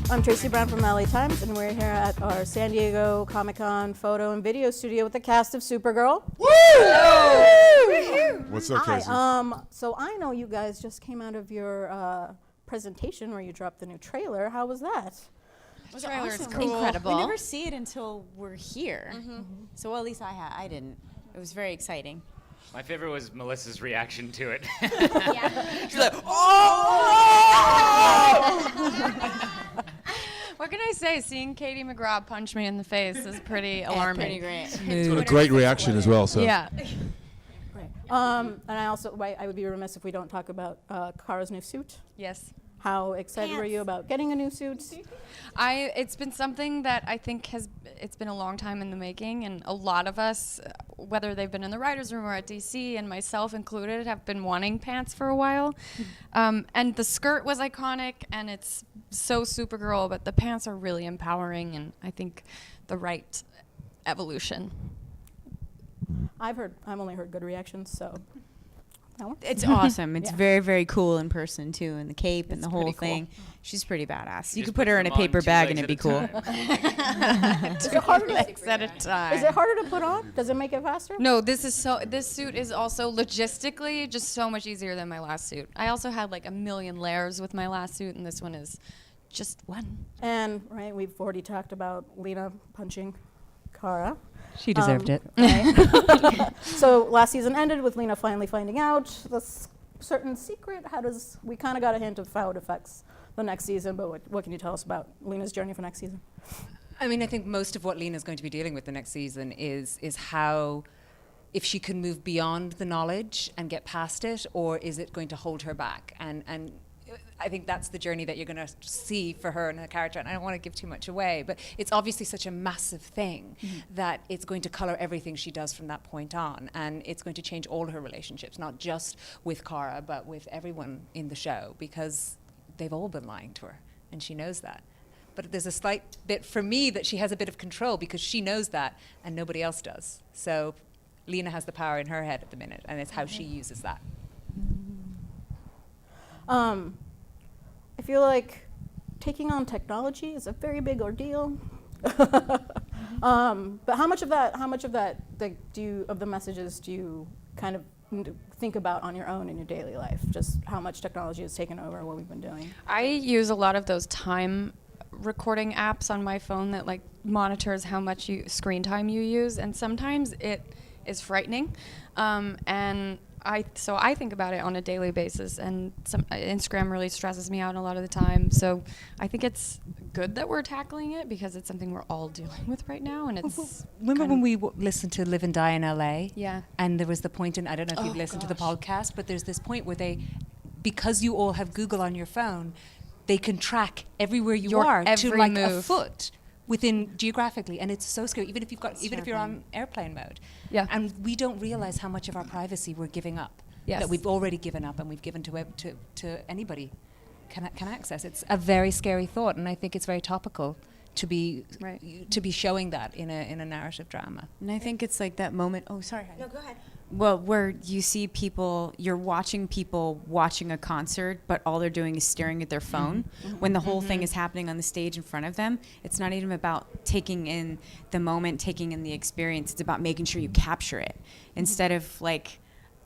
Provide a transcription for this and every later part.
I'm Tracy Brown from the LA Times, and we're here at our San Diego Comic-Con photo and video studio with the cast of Supergirl. Woo! Hello! What's up, Tracy? So I know you guys just came out of your presentation where you dropped the new trailer. How was that? The trailer is Cool. incredible. We never see it until we're here. Mm-hmm. So well, at least I didn't. It was very exciting. My favorite was Melissa's reaction to it. She's like, oh! What can I say? Seeing Katie McGrath punch me in the face is pretty alarming. Pretty great. It's got a great reaction as well. So Yeah. Right. And I would be remiss if we don't talk about Kara's new suit. Yes. How excited were you about getting a new suit? It's been something that I think it's been a long time in the making, and a lot of us, whether they've been in the writer's room or at DC, and myself included, have been wanting pants for a while. And the skirt was iconic, and it's so Supergirl, but the pants are really empowering, and I think the right evolution. I've only heard good reactions, so. It's awesome. It's Yeah. very, very cool in person too, and the cape and It's the whole pretty cool. thing. She's pretty badass. You Just could put her in a them on paper 2 bag legs and it'd be at cool. a time. Is it harder? Legs at a time. Is it harder to put on? Does it make it faster? No, this suit is also logistically just so much easier than my last suit. I also had like a million layers with my last suit, and this one is just one. And we've already talked about Lena punching Kara. She deserved it. Right? So last season ended with Lena finally finding out the certain secret. We kind of got a hint of how it affects the next season, but what can you tell us about Lena's journey for next season? I mean, I think most of what Lena's going to be dealing with the next season is how, if she can move beyond the knowledge and get past it, or is it going to hold her back? And I think that's the journey that you're going to see for her and her character. And I don't want to give too much away, but it's obviously such a massive thing that it's going to color everything she does from that point on. And it's going to change all her relationships, not just with Kara, but with everyone in the show, because they've all been lying to her, and she knows that. But there's a slight bit for me that she has a bit of control because she knows that and nobody else does. So Lena has the power in her head at the minute, and it's how she uses that. I feel like taking on technology is a very big ordeal. But how much of that of the messages do you kind of think about on your own in your daily life? Just how much technology has taken over what we've been doing? I use a lot of those time recording apps on my phone that like monitors how much screen time you use, and sometimes it is frightening. And I think about it on a daily basis, and Instagram really stresses me out a lot of the time. So I think it's good that we're tackling it because it's something we're all dealing with right now, and it's. Remember when we listened to Live and Die in LA? Yeah. And there was the point in, I don't know if you've listened to the podcast, but there's this point where because you all have Google on your phone, they can track everywhere you are to like a foot within geographically, and it's so scary. Even if you're on airplane mode. Yeah. And we don't realize how much of our privacy we're giving up. Yes. That we've already given up, and we've given to anybody can access. It's a very scary thought, and I think it's very topical to be showing that in a narrative drama. And I think it's like that moment. Oh, sorry. Heidi. No, go ahead. Well, where you see you're watching people watching a concert, but all they're doing is staring at their phone. When the whole thing is happening on the stage in front of them, it's not even about taking in the moment, taking in the experience. It's about making sure you capture it. Instead of like,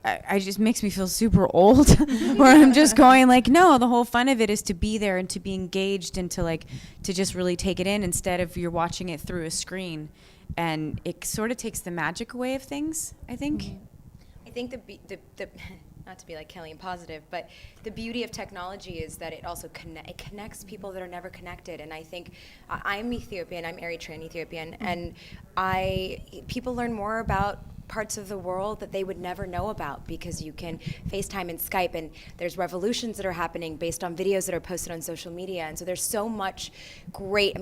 I just makes me feel super old where I'm just going like, no, the whole fun of it is to be there and to be engaged and to just really take it in instead of you're watching it through a screen. And it sort of takes the magic away of things, I think. I think the not to be like Kelly and positive, but the beauty of technology is that it also connects people that are never connected. And I think I'm Ethiopian, I'm Eritrean Ethiopian, and people learn more about parts of the world that they would never know about because you can FaceTime and Skype, and there's revolutions that are happening based on videos that are posted on social media. And so there's so much great,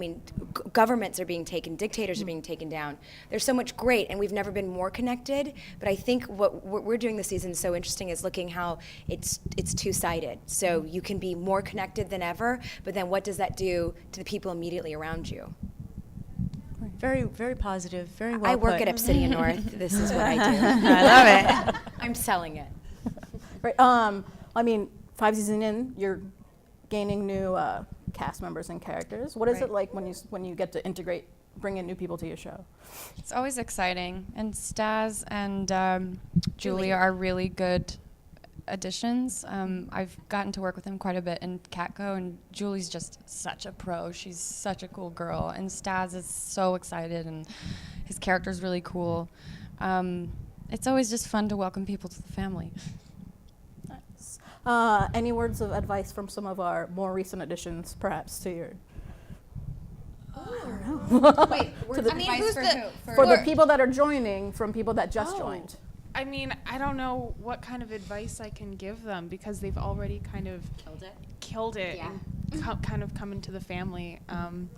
governments are being taken, dictators are being taken down. There's so much great, and we've never been more connected. But I think what we're doing this season so interesting is looking how it's two-sided. So you can be more connected than ever, but then what does that do to the people immediately around you? Very, very positive, very well I work put. at Obsidian North. This is what I do. I love it. I'm selling it. Right. 5 seasons in, you're gaining new cast members and characters. What is it like when you get to bring in new people to your show? It's always exciting, and Stas and Julia are really good additions. I've gotten to work with them quite a bit in Catco, and Julie's just such a pro. She's such a cool girl, and Stas is so excited, and his character's really cool. It's always just fun to welcome people to the family. Nice. Any words of advice from some of our more recent additions, perhaps, to your... Wait, To the- who's For the people that are joining from people that just joined. I mean, I don't know what kind of advice I can give them because they've already kind of killed it Yeah. and kind of come into the family. And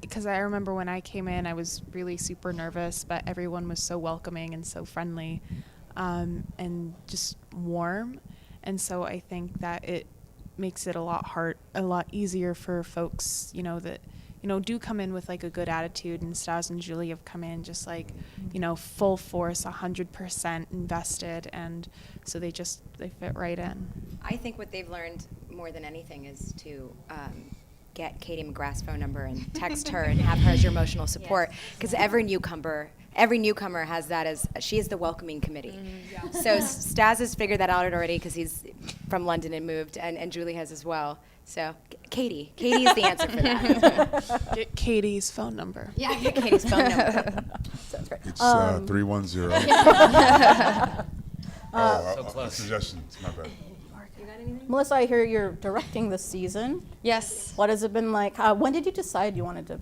because I remember when I came in, I was really super nervous, but everyone was so welcoming and so friendly, and just warm. And so I think that it makes it a lot easier for folks, that do come in with like a good attitude, and Stas and Julie have come in just like, full force, 100% invested, and so they fit right in. I think what they've learned more than anything is to get Katie McGrath's phone number and text her and have her as your emotional support, because every newcomer has that as she is the welcoming committee. So Stas has figured that out already because he's from London and moved, and Julie has as well. So Katie is the answer for that. Get Katie's phone number. Yeah, get Katie's phone number. Sounds great. It's 310. So close. Suggestions, my bad. Melissa, I hear you're directing this season. Yes. What has it been like? When did you decide you wanted to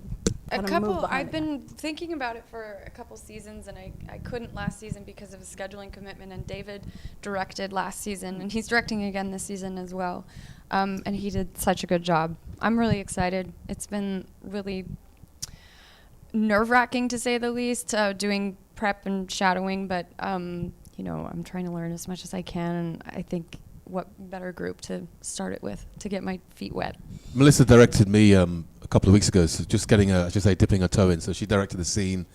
move behind I've it? been thinking about it for a couple seasons, and I couldn't last season because of a scheduling commitment, and David directed last season, and he's directing again this season as well. And he did such a good job. I'm really excited. It's been really nerve-wracking, to say the least, doing prep and shadowing, but I'm trying to learn as much as I can, and I think what better group to start it with to get my feet wet. Melissa directed me a couple of weeks ago, so just dipping her toe in. So she directed the scene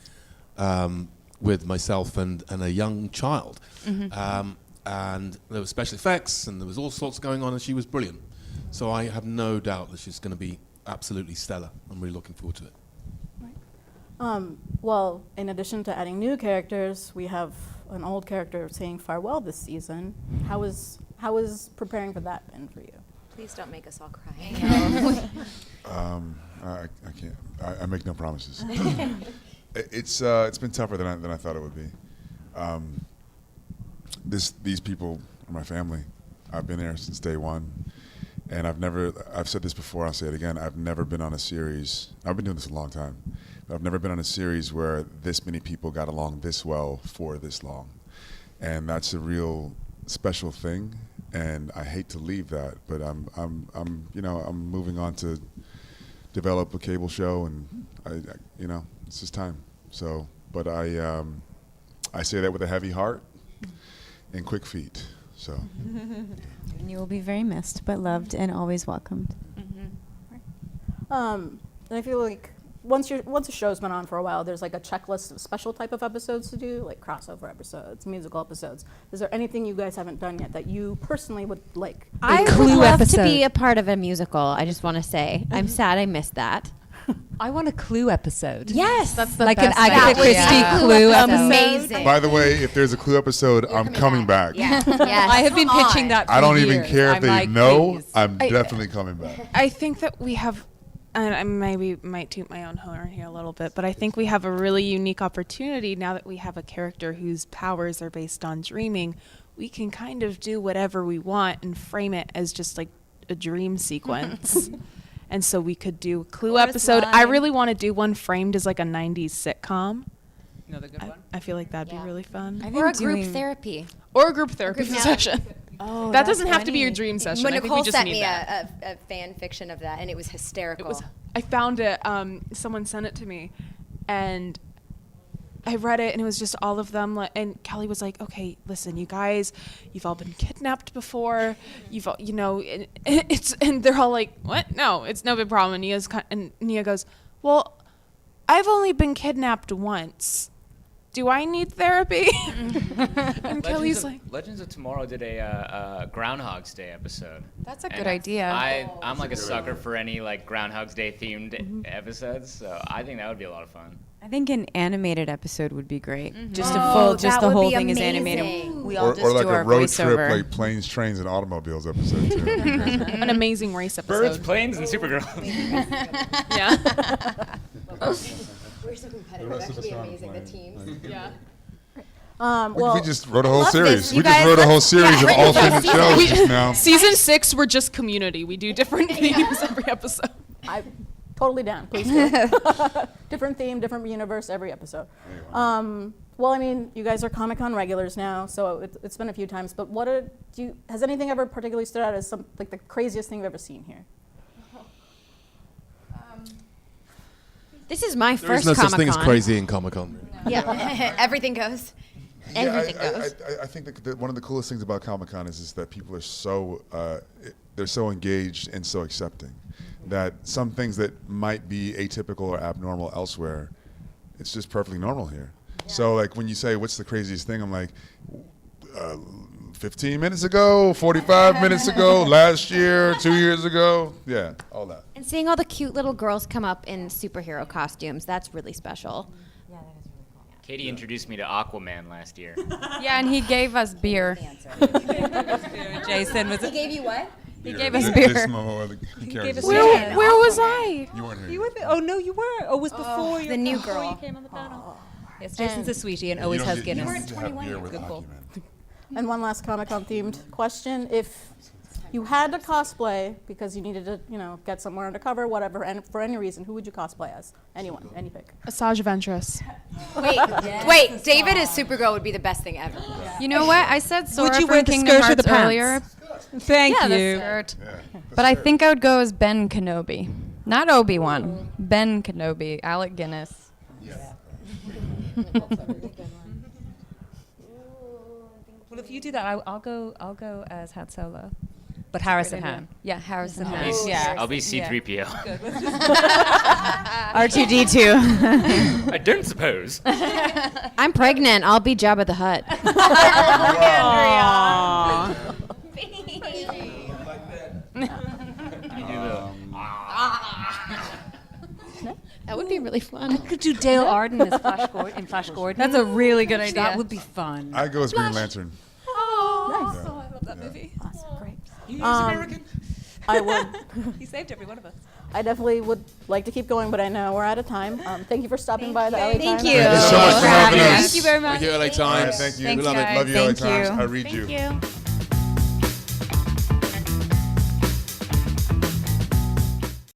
with myself and a young child. And there were special effects, and there was all sorts going on, and she was brilliant. So I have no doubt that she's going to be absolutely stellar. I'm really looking forward to it. Well, in addition to adding new characters, we have an old character saying farewell this season. How is preparing for that been for you? Please don't make us all cry. I can't. I make no promises. It's been tougher than I thought it would be. These people are my family. I've been there since day one, and I've said this before, I'll say it again, I've never been on a series, I've been doing this a long time, but I've never been on a series where this many people got along this well for this long. And that's a real special thing, and I hate to leave that, but I'm moving on to develop a cable show, and it's just time. So, but I say that with a heavy heart and quick feet. So. And you will be very missed, but loved and always welcomed. And I feel like once a show's been on for a while, there's like a checklist of special type of episodes to do, like crossover episodes, musical episodes. Is there anything you guys haven't done yet that you personally would like? I would love to be a part of a musical. I just want to say, I'm sad I missed that. I want a Clue episode. Yes, That's the like best an Agatha Christie Clue episode. Amazing. By the way, if there's a Clue episode, I'm coming back. Yeah. Yes. I have been pitching that for I don't years. even care if I'm they like, know. please. I'm definitely coming back. I think that we have, and I maybe might toot my own horn here a little bit, but I think we have a really unique opportunity now that we have a character whose powers are based on dreaming. We can kind of do whatever we want and frame it as just like a dream sequence. And so we could do a Clue episode. I really want to do one framed as like a 90s sitcom. Another good one. I feel like that'd be really fun. Or a group therapy. Or a group therapy session. Oh, that doesn't have to be your dream session. When I think Nicole we just sent need me that. a fan fiction of that, and it was hysterical. I found it. Someone sent it to me, and I read it, and it was just all of them. And Kelly was like, "Okay, listen, you guys, you've all been kidnapped before. You've all, and they're all like, what? No, it's no big problem." And Nia goes, "Well, I've only been kidnapped once." do I need therapy? And Kelly's like, Legends of Tomorrow did a Groundhog's Day episode. That's a And good idea. I'm like a sucker for any like Groundhog's Day themed episodes, so I think that would be a lot of fun. I think an animated episode would be great. Just a Oh, full, just that the would whole be thing is amazing. animated. We all Or just like do a our road trip, voiceover. like planes, trains, and automobiles episode too. an amazing race episode. Birds, planes, and Supergirl. Yeah. We're so competitive. It'd actually be amazing, the teams. Yeah. Well, we just wrote a whole love series. this. You We just guys, wrote a whole let's- series yeah, of alternate shows We- just now. Season 6, we're just Community. We do different themes every episode. I'm totally down. Please do. Different theme, different universe every episode. Well, I mean, you guys are Comic-Con regulars now, so it's been a few times. But has anything ever particularly stood out as like the craziest thing you've ever seen here? This is my There is first no Comic-Con. such thing as crazy in Comic-Con. Yeah. Everything goes. Everything goes. I think that one of the coolest things about Comic-Con is that people are so they're so engaged and so accepting that some things that might be atypical or abnormal elsewhere, it's just perfectly normal here. So like when you say what's the craziest thing, I'm like 15 minutes ago, 45 minutes ago, last year, 2 years ago, yeah, all that. And seeing all the cute little girls come up in superhero costumes, that's really special. Katie introduced me to Aquaman last year. Yeah, and he gave us beer. Jason was He gave you what? He gave us beer. Where was I? You weren't here. You were there? Oh no, you were. Oh, it was before the new girl. you came on the panel. Yes, Jason's a sweetie and always has Guinness. Good call. And one last Comic-Con themed question: if you had to cosplay because you needed to, get somewhere undercover, whatever, and for any reason, who would you cosplay as? Anyone, any pick. Asajj Ventress. Wait, David as Supergirl would be the best thing ever. You know what? I said Sora Would you from wear the Kingdom skirt or the Hearts earlier. Thank Yeah, the you. skirt. Yeah, But I think I would go as Ben Kenobi. Not Obi-Wan. Ben Kenobi. Alec Guinness. Well, if you do that, I'll go as Han Solo, but Harrison Han. Yeah, Harrison I'll Han. be, Yeah. I'll be C-3PO. R2D2. I don't suppose. I'm pregnant. I'll be Jabba the Hutt. That would be really fun. I could do Dale Arden as Flash Gordon. That's a really good idea. That would be fun. I go as Green Lantern. Oh, Yeah. I love that movie. Awesome, great. He's American. I would. He saved every one of us. I definitely would like to keep going, but I know we're out of time. Thank you for stopping by the LA Times. Thank you. Thank you so much for having us. Thank you very much. Thank you, LA All right, Times. thank you. Thanks, We love it. guys. Love you, LA Thank Times. you. I read you. Thank you.